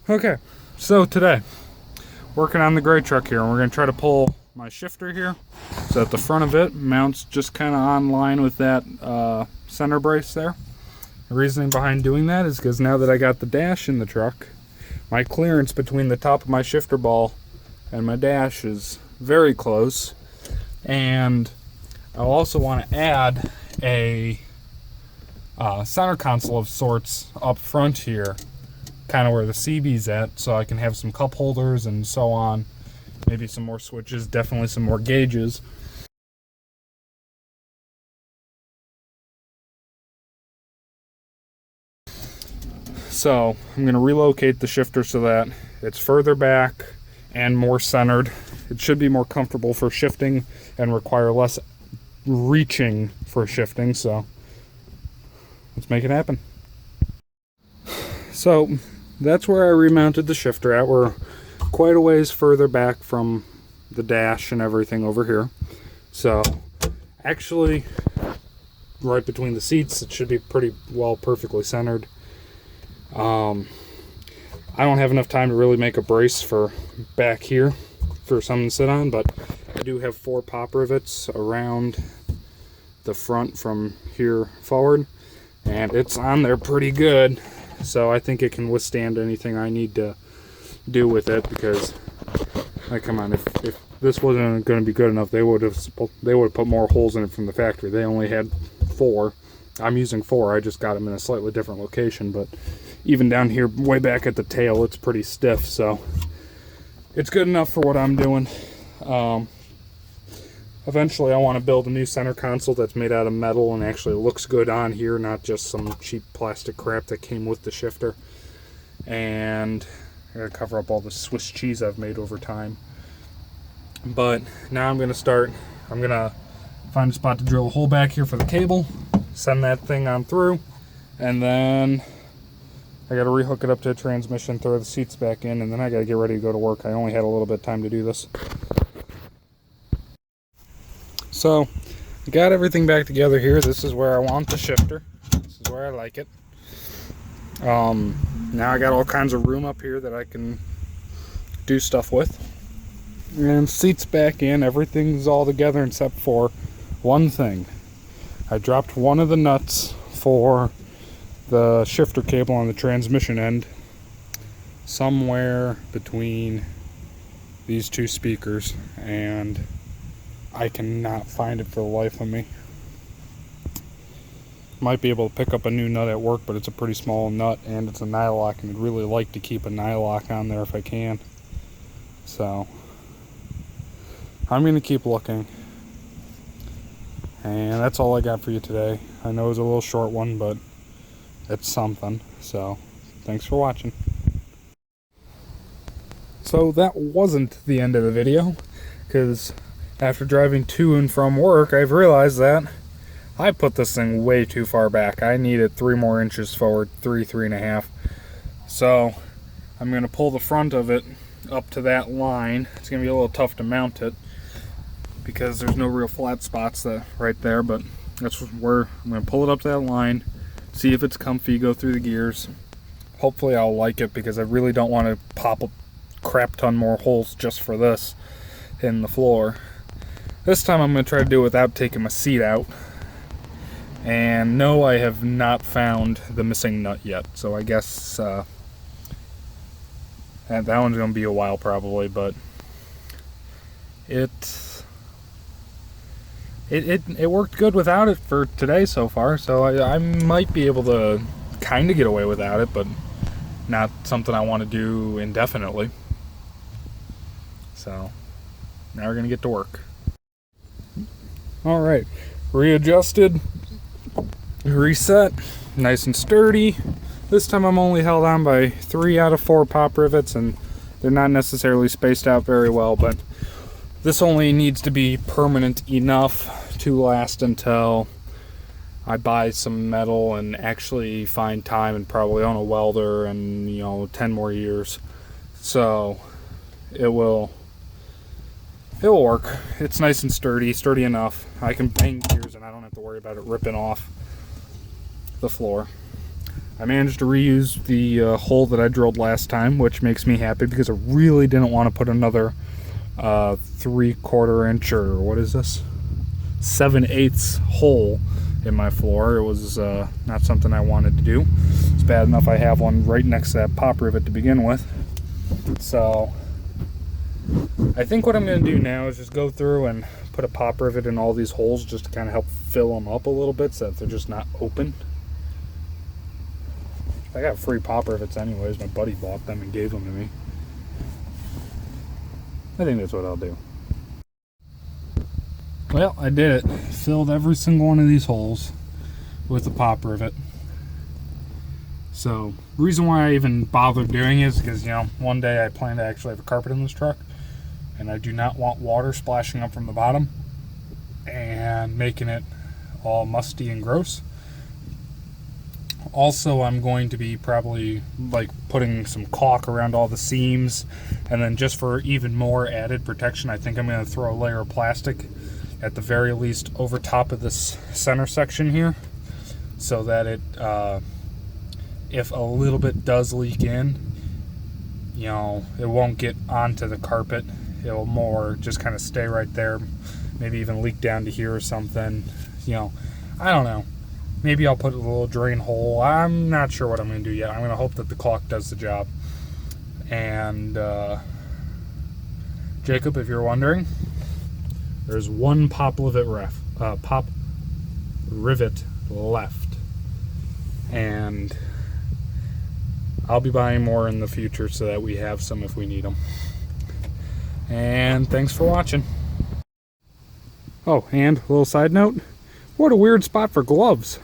Okay, so today, working on the gray truck here, and we're going to try to pull my shifter here so that the front of it mounts just kind of on line with that center brace there. The reasoning behind doing that is because now that I got the dash in the truck, my clearance between the top of my shifter ball and my dash is very close, and I also want to add a center console of sorts up front here, kind of where the CB's at, so I can have some cup holders and so on, maybe some more switches, definitely some more gauges. So I'm going to relocate the shifter so that it's further back and more centered. It should be more comfortable for shifting and require less reaching for shifting, so let's make it happen. So that's where I remounted the shifter at. We're quite a ways further back from the dash and everything over here. So actually right between the seats, it should be pretty well perfectly centered. I don't have enough time to really make a brace for back here for something to sit on, but I do have 4 pop rivets around the front from here forward, and it's on there pretty good, so I think it can withstand anything I need to do with it, because come on, if this wasn't going to be good enough, they would have put more holes in it from the factory. They only had 4. I'm using 4. I just got them in a slightly different location, but even down here way back at the tail, it's pretty stiff, so it's good enough for what I'm doing. Eventually I want to build a new center console that's made out of metal and actually looks good on here, not just some cheap plastic crap that came with the shifter. And I gotta cover up all the Swiss cheese I've made over time. But now I'm gonna find a spot to drill a hole back here for the cable, send that thing on through, and then I got to rehook it up to a transmission, throw the seats back in, and then I got to get ready to go to work. I only had a little bit of time to do this. So, I got everything back together here. This is where I want the shifter. This is where I like it. Now I got all kinds of room up here that I can do stuff with. And seats back in. Everything's all together except for one thing. I dropped one of the nuts for the shifter cable on the transmission end somewhere between these 2 speakers, and I cannot find it for the life of me. Might be able to pick up a new nut at work, but it's a pretty small nut and it's a nylock, and I'd really like to keep a nylock on there if I can. So I'm going to keep looking. And that's all I got for you today. I know it was a little short one, but it's something. So thanks for watching. So that wasn't the end of the video, because after driving to and from work, I've realized that I put this thing way too far back. I needed 3 more inches forward, 3.5. So I'm going to pull the front of it up to that line. It's going to be a little tough to mount it because there's no real flat spots right there, but that's where I'm going to pull it up to that line, see if it's comfy, go through the gears. Hopefully I'll like it, because I really don't want to pop a crap ton more holes just for this in the floor. This time I'm going to try to do it without taking my seat out. And no, I have not found the missing nut yet, so I guess that one's going to be a while probably, but it worked good without it for today so far, so I might be able to kind of get away without it, but not something I want to do indefinitely. So now we're going to get to work. Alright, readjusted, reset, nice and sturdy. This time I'm only held on by 3 out of 4 pop rivets, and they're not necessarily spaced out very well, but this only needs to be permanent enough to last until I buy some metal and actually find time and probably own a welder and 10 more years. So it will work. It's nice and sturdy enough. I can bang gears and I don't have to worry about it ripping off the floor. I managed to reuse the hole that I drilled last time, which makes me happy because I really didn't want to put another 3/4 inch, or what is this, 7/8 hole in my floor. It was not something I wanted to do. It's bad enough I have one right next to that pop rivet to begin with. So I think what I'm going to do now is just go through and put a pop rivet in all these holes just to kind of help fill them up a little bit so that they're just not open. I got free pop rivets anyways. My buddy bought them and gave them to me. I think that's what I'll do. Well, I did it. Filled every single one of these holes with a pop rivet. So, the reason why I even bothered doing it is because, you know, one day I plan to actually have a carpet in this truck, and I do not want water splashing up from the bottom and making it all musty and gross. Also, I'm going to be probably like putting some caulk around all the seams, and then just for even more added protection, I think I'm going to throw a layer of plastic at the very least over top of this center section here, so that it, if a little bit does leak in, you know, it won't get onto the carpet. It'll more just kind of stay right there, maybe even leak down to here or something. You know, I don't know. Maybe I'll put a little drain hole. I'm not sure what I'm going to do yet. I'm going to hope that the caulk does the job. And Jacob, if you're wondering, there's one pop rivet left. And I'll be buying more in the future so that we have some if we need them. And thanks for watching. Oh, and a little side note, what a weird spot for gloves.